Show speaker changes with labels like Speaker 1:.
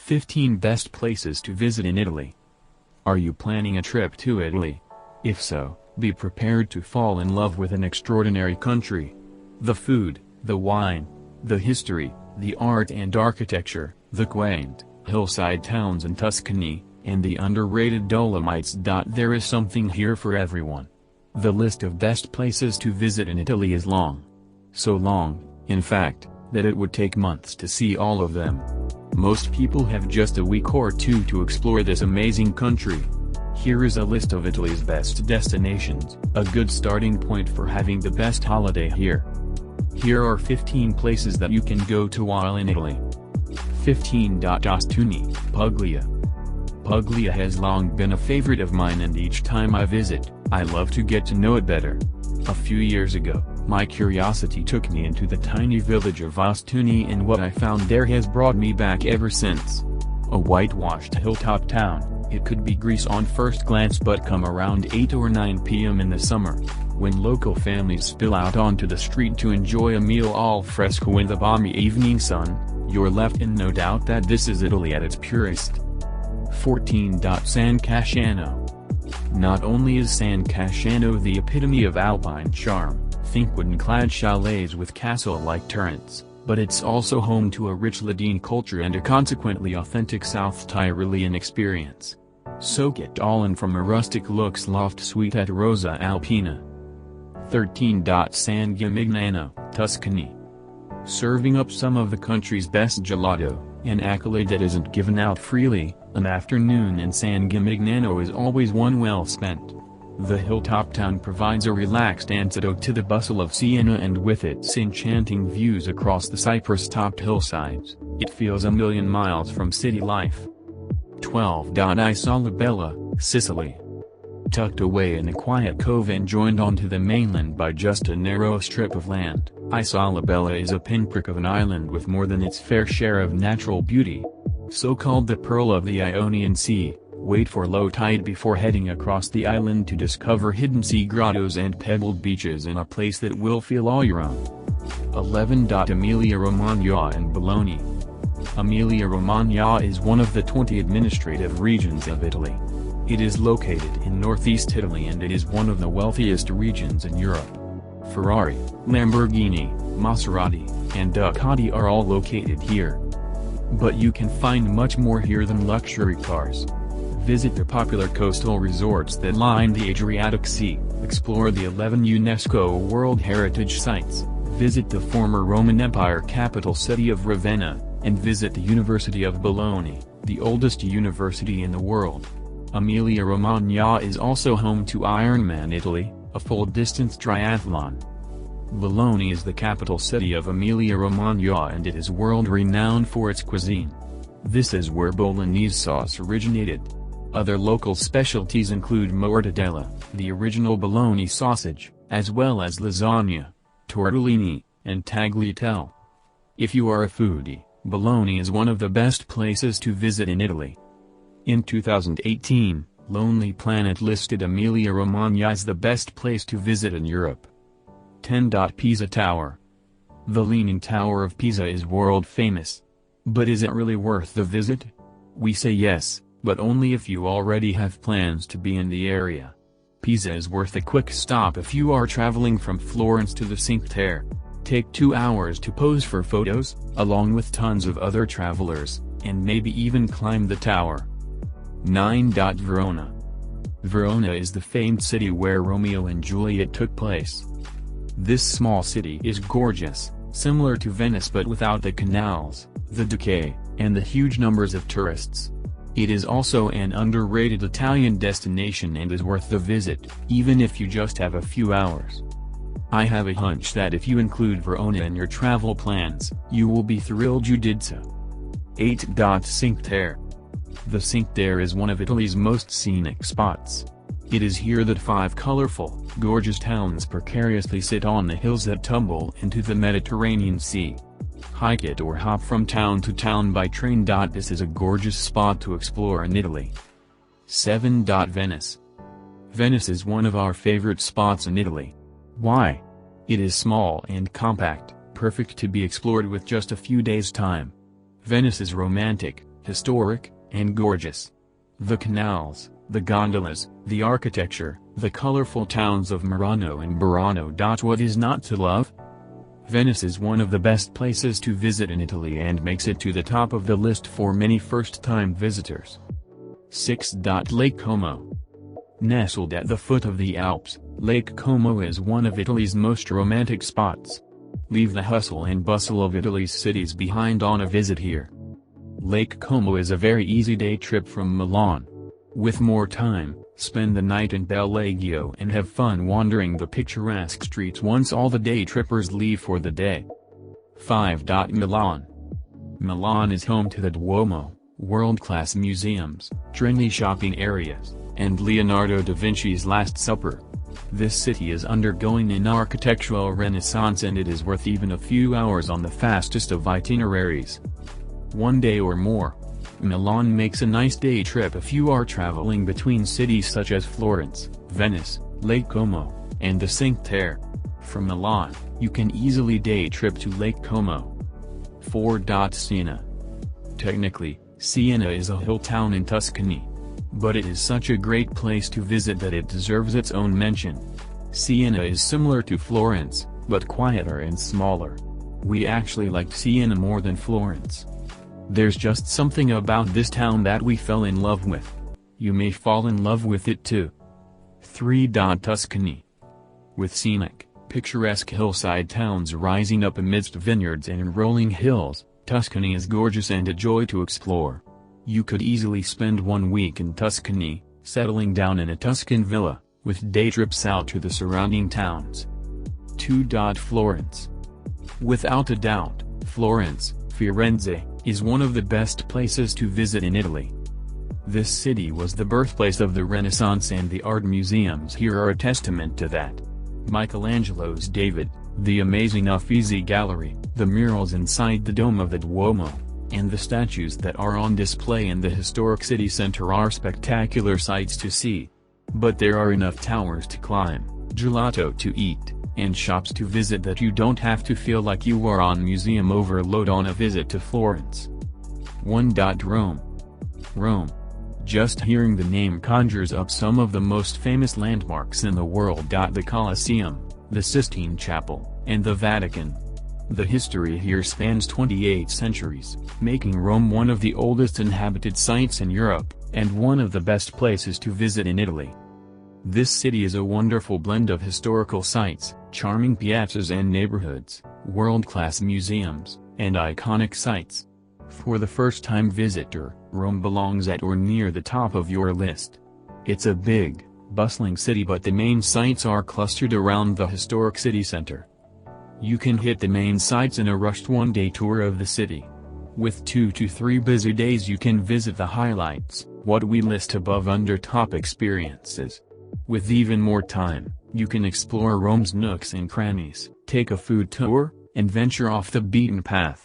Speaker 1: 15 Best Places to Visit in Italy. Are you planning a trip to Italy? If so, be prepared to fall in love with an extraordinary country. The food, the wine, the history, the art and architecture, the quaint, hillside towns in Tuscany, and the underrated Dolomites. There is something here for everyone. The list of best places to visit in Italy is long. So long, in fact, that it would take months to see all of them. Most people have just a week or two to explore this amazing country. Here is a list of Italy's best destinations, a good starting point for having the best holiday here. Here are 15 places that you can go to while in Italy. 15. Tuscany, Puglia. Puglia has long been a favorite of mine, and each time I visit, I love to get to know it better. A few years ago, my curiosity took me into the tiny village of Ostuni, and what I found there has brought me back ever since. A whitewashed hilltop town, it could be Greece on first glance, but come around 8 or 9 p.m. in the summer, when local families spill out onto the street to enjoy a meal al fresco in the balmy evening sun, you're left in no doubt that this is Italy at its purest. 14. San Casciano. Not only is San Casciano the epitome of alpine charm, think wooden-clad chalets with castle-like turrets, but it's also home to a rich Ladine culture and a consequently authentic South Tyrolean experience. Soak it all in from a rustic luxe loft suite at Rosa Alpina. 13. San Gimignano, Tuscany. Serving up some of the country's best gelato, an accolade that isn't given out freely, an afternoon in San Gimignano is always one well spent. The hilltop town provides a relaxed antidote to the bustle of Siena, and with its enchanting views across the cypress-topped hillsides, it feels a million miles from city life. 12. Isola Bella, Sicily. Tucked away in a quiet cove and joined onto the mainland by just a narrow strip of land, Isola Bella is a pinprick of an island with more than its fair share of natural beauty. So-called the Pearl of the Ionian Sea, wait for low tide before heading across the island to discover hidden sea grottos and pebbled beaches in a place that will feel all your own. 11. Emilia-Romagna and Bologna. Emilia-Romagna is one of the 20 administrative regions of Italy. It is located in northeast Italy, and it is one of the wealthiest regions in Europe. Ferrari, Lamborghini, Maserati, and Ducati are all located here. But you can find much more here than luxury cars. Visit the popular coastal resorts that line the Adriatic Sea, explore the 11 UNESCO World Heritage Sites, visit the former Roman Empire capital city of Ravenna, and visit the University of Bologna, the oldest university in the world. Emilia-Romagna is also home to Ironman Italy, a full-distance triathlon. Bologna is the capital city of Emilia-Romagna, and it is world-renowned for its cuisine. This is where Bolognese sauce originated. Other local specialties include mortadella, the original Bologna sausage, as well as lasagna, tortellini, and tagliatelle. If you are a foodie, Bologna is one of the best places to visit in Italy. In 2018, Lonely Planet listed Emilia-Romagna as the best place to visit in Europe. 10. Pisa Tower. The Leaning Tower of Pisa is world famous. But is it really worth the visit? We say yes, but only if you already have plans to be in the area. Pisa is worth a quick stop if you are traveling from Florence to the Cinque Terre. Take 2 hours to pose for photos, along with tons of other travelers, and maybe even climb the tower. 9. Verona. Verona is the famed city where Romeo and Juliet took place. This small city is gorgeous, similar to Venice but without the canals, the decay, and the huge numbers of tourists. It is also an underrated Italian destination and is worth the visit, even if you just have a few hours. I have a hunch that if you include Verona in your travel plans, you will be thrilled you did so. 8. Cinque Terre. The Cinque Terre is one of Italy's most scenic spots. It is here that 5 colorful, gorgeous towns precariously sit on the hills that tumble into the Mediterranean Sea. Hike it or hop from town to town by train. This is a gorgeous spot to explore in Italy. 7. Venice. Venice is one of our favorite spots in Italy. Why? It is small and compact, perfect to be explored with just a few days' time. Venice is romantic, historic, and gorgeous. The canals, the gondolas, the architecture, the colorful towns of Murano and Burano. What is not to love? Venice is one of the best places to visit in Italy and makes it to the top of the list for many first-time visitors. 6. Lake Como. Nestled at the foot of the Alps, Lake Como is one of Italy's most romantic spots. Leave the hustle and bustle of Italy's cities behind on a visit here. Lake Como is a very easy day trip from Milan. With more time, spend the night in Bellagio and have fun wandering the picturesque streets once all the day trippers leave for the day. 5. Milan. Milan is home to the Duomo, world-class museums, trendy shopping areas, and Leonardo da Vinci's Last Supper. This city is undergoing an architectural renaissance and it is worth even a few hours on the fastest of itineraries. One day or more. Milan makes a nice day trip if you are traveling between cities such as Florence, Venice, Lake Como, and the Cinque Terre. From Milan, you can easily day trip to Lake Como. 4. Siena. Technically, Siena is a hill town in Tuscany. But it is such a great place to visit that it deserves its own mention. Siena is similar to Florence, but quieter and smaller. We actually liked Siena more than Florence. There's just something about this town that we fell in love with. You may fall in love with it too. 3. Tuscany. With scenic, picturesque hillside towns rising up amidst vineyards and rolling hills, Tuscany is gorgeous and a joy to explore. You could easily spend 1 week in Tuscany, settling down in a Tuscan villa, with day trips out to the surrounding towns. 2. Florence. Without a doubt, Florence, Firenze, is one of the best places to visit in Italy. This city was the birthplace of the Renaissance and the art museums here are a testament to that. Michelangelo's David, the amazing Uffizi Gallery, the murals inside the dome of the Duomo, and the statues that are on display in the historic city center are spectacular sights to see. But there are enough towers to climb, gelato to eat, and shops to visit that you don't have to feel like you are on museum overload on a visit to Florence. 1. Rome. Rome. Just hearing the name conjures up some of the most famous landmarks in the world. The Colosseum, the Sistine Chapel, and the Vatican. The history here spans 28 centuries, making Rome one of the oldest inhabited sites in Europe, and one of the best places to visit in Italy. This city is a wonderful blend of historical sites, charming piazzas and neighborhoods, world-class museums, and iconic sites. For the first-time visitor, Rome belongs at or near the top of your list. It's a big, bustling city but the main sites are clustered around the historic city center. You can hit the main sites in a rushed one-day tour of the city. With 2 to 3 busy days you can visit the highlights, what we list above under top experiences. With even more time, you can explore Rome's nooks and crannies, take a food tour, and venture off the beaten path.